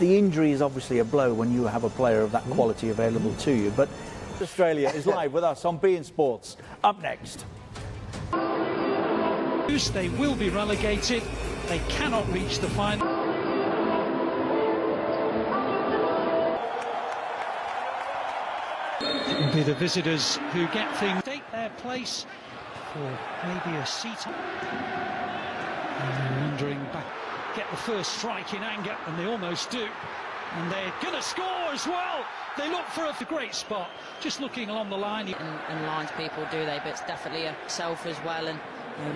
The injury is obviously a blow when you have a player of that quality available to you, but Australia is live with us on beIN Sports. Up next. They will be relegated. They cannot reach the final. It will be the visitors who get things, take their place for maybe a seat. And they're wondering back, get the first strike in anger, and they almost do. And they're going to score as well. They look for a great spot, just looking along the line. And lines people do they, but it's definitely a self as well. And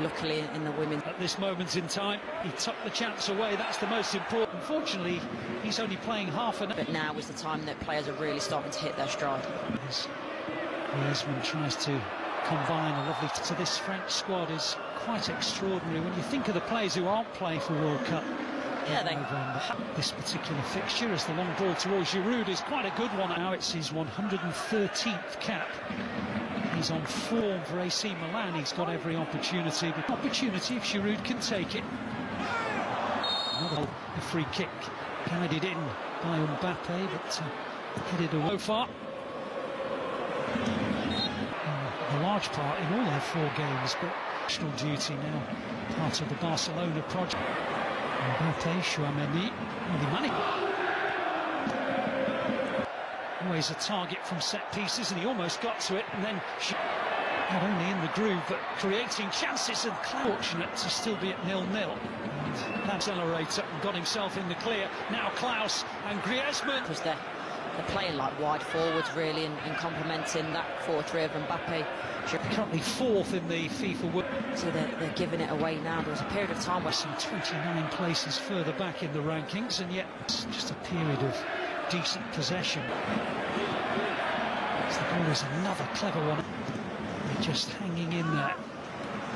luckily in the women. At this moment in time, he took the chance away. That's the most important. Unfortunately, he's only playing half an hour. But now is the time that players are really starting to hit their stride. As Griezmann tries to combine a lovely... So this French squad is quite extraordinary. When you think of the players who aren't playing for World Cup, this particular fixture, as the long ball towards Giroud is quite a good one. Now it's his 113th cap. He's on form for AC Milan. He's got every opportunity. The opportunity if Giroud can take it. Another free kick guided in by Mbappe, but headed away so far. A large part in all their 4 games, but national duty now part of the Barcelona project. Mbappe, Chouameni, always a target from set pieces, and he almost got to it, and then not only in the groove but creating chances, and fortunate to still be at 0-0. And accelerator and got himself in the clear. Now Klaus and Griezmann. Because they're playing like wide forwards really, and complementing that 4-3 of Mbappe. Currently 4th in the FIFA World. So they're giving it away now. There was a period of time where some 29 places further back in the rankings, and yet it's just a period of decent possession. So the ball is another clever one. They're just hanging in there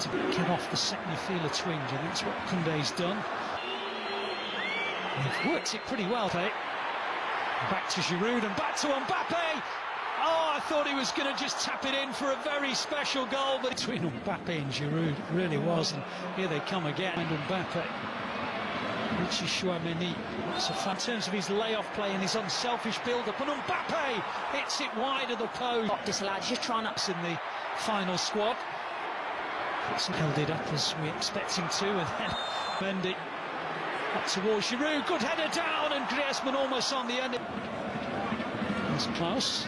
to get off the second you feel a twinge, and that's what Koundé's done. They've worked it pretty well, eh? Back to Giroud and back to Mbappe. Oh, I thought he was going to just tap it in for a very special goal, but between Mbappe and Giroud, it really was. And here they come again. And Mbappe, which is Chouameni. It's a fun in terms of his layoff play and his unselfish build-up. And Mbappe hits it wide of the post. Disallowed. Just trying to in the final squad. Held it up as we expect him to, and then Mendy up towards Giroud. Good header down, and Griezmann almost on the end. There's Klaus.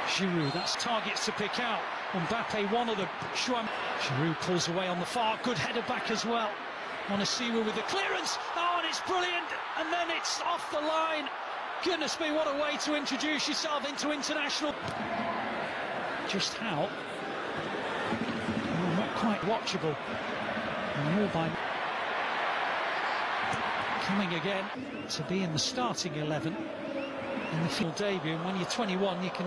Giroud, that's targets to pick out. Mbappe, one of them. Giroud pulls away on the far. Good header back as well. Monasira with the clearance. Oh, and it's brilliant. And then it's off the line. Goodness me, what a way to introduce yourself into international. Just how? Oh, not quite watchable. And all by coming again to be in the starting 11 in the field debut. And when you're 21, you can.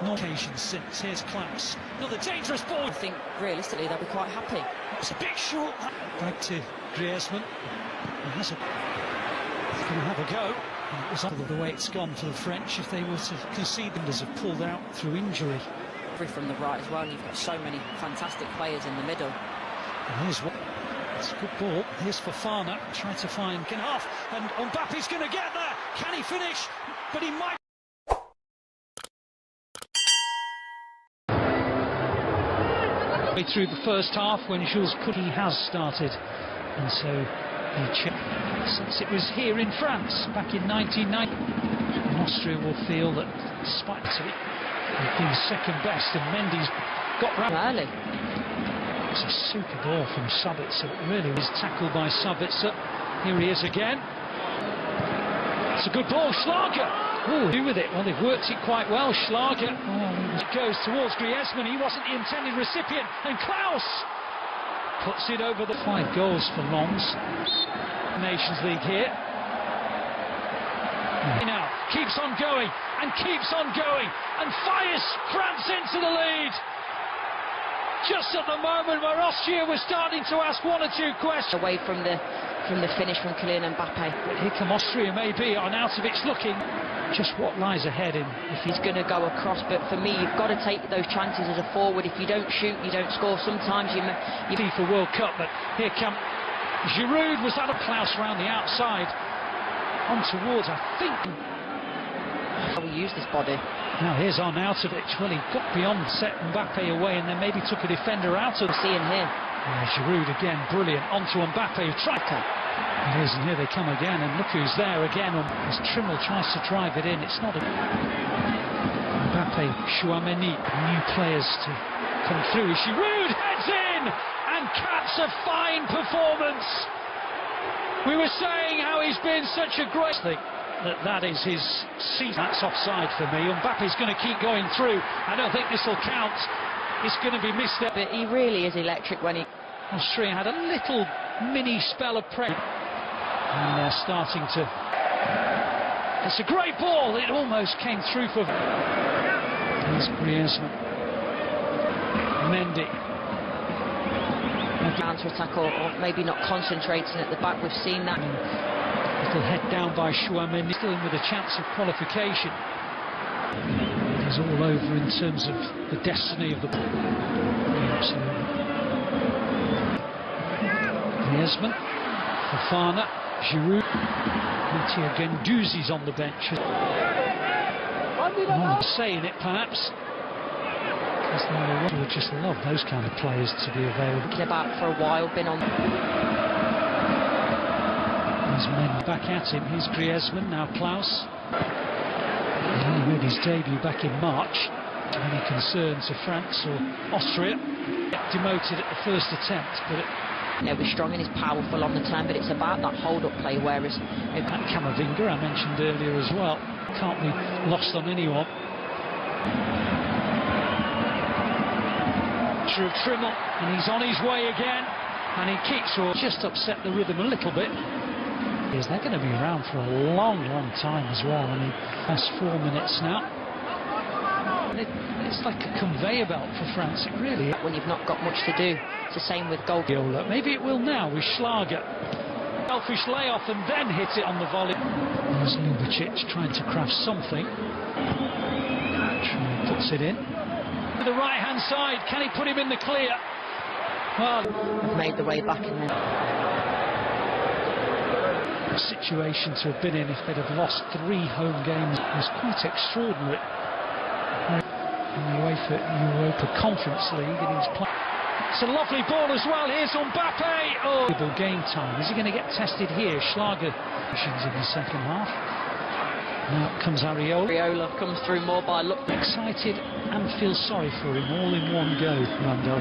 No occasions since. Here's Klaus. Another dangerous ball. I think realistically they'll be quite happy. It's a bit short. Back to Griezmann. He's going to have a go. And it was under the way it's gone for the French. If they were to concede, them as have pulled out through injury. From the right as well, and you've got so many fantastic players in the middle. And here's what. It's a good ball. Here's Fofana trying to find half, and Mbappe's going to get there. Can he finish? But he might. Through the first half, when Jules Koundé has started, and so he since it was here in France back in 1990, and Austria will feel that despite it, they've been second best, and Mendy's got round early. It's a super ball from Sabitzer. It really was tackled by Sabitzer. Here he is again. It's a good ball, Schlager. Oh, do with it. Well, they've worked it quite well, Schlager. Oh, it goes towards Griezmann. He wasn't the intended recipient. And Klaus puts it over the 5 goals for Lens. Nations League here. Now keeps on going and keeps on going and fires France into the lead. Just at the moment where Austria was starting to ask 1 or 2 questions. Away from the finish from Kylian Mbappe. But here come Austria maybe on out of its looking. Just what lies ahead in. If he's going to go across, but for me, you've got to take those chances as a forward. If you don't shoot, you don't score. Sometimes you FIFA World Cup, but here come Giroud. Was that a Klaus round the outside? on towards, I think. How we use this body. Now here's Arnautovic. Well, he got beyond, set Mbappe away, and then maybe took a defender out of. Seeing here. Giroud again, brilliant. Onto Mbappe, striker. And here they come again, and look who's there again. As Trimmel tries to drive it in, it's not a. Mbappe, Chouameni, new players to come through. Giroud heads in and caps a fine performance. We were saying how he's been such a great thing. That is his seat. That's offside for me. Mbappe's going to keep going through. I don't think this will count. It's going to be missed. But he really is electric when he. Austria had a little mini spell of pressure. And they're starting to. It's a great ball. It almost came through for. Here's Griezmann. Mendy. Counter-attack or maybe not concentrating at the back. We've seen that. Little head down by Chouameni, still in with a chance of qualification. He's all over in terms of the destiny of the. Absolutely. Griezmann, Fofana, Giroud, Mattia Guendouzi's on the bench. I'm saying it perhaps. Because they would just love those kind of players to be available. About for a while, been on. There's men back at him. Here's Griezmann, now Klaus. He only made his debut back in March. Any concern to France or Austria? Demoted at the first attempt, but He's strong and he's powerful on the turn, but it's about that hold-up play, whereas that Camavinga I mentioned earlier as well can't be lost on anyone. Of Trimmel, and he's on his way again, and he keeps just upset the rhythm a little bit. They're going to be around for a long time as well. I mean, that's 4 minutes now. It's like a conveyor belt for France, it really is. When you've not got much to do. It's the same with goal. Maybe it will now with Schlager. Selfish layoff and then hit it on the volley. There's Ljubicic trying to craft something. Puts it in. To the right-hand side, can he put him in the clear? Well, made the way back in there. The situation to have been in if they'd have lost 3 home games was quite extraordinary. In the UEFA Conference League, and he's playing. It's a lovely ball as well. Here's Mbappe. Oh, game time. Is he going to get tested here? Schlager in the second half. Now comes Areola. Areola comes through more by look. Excited and feel sorry for him all in one go, Randall.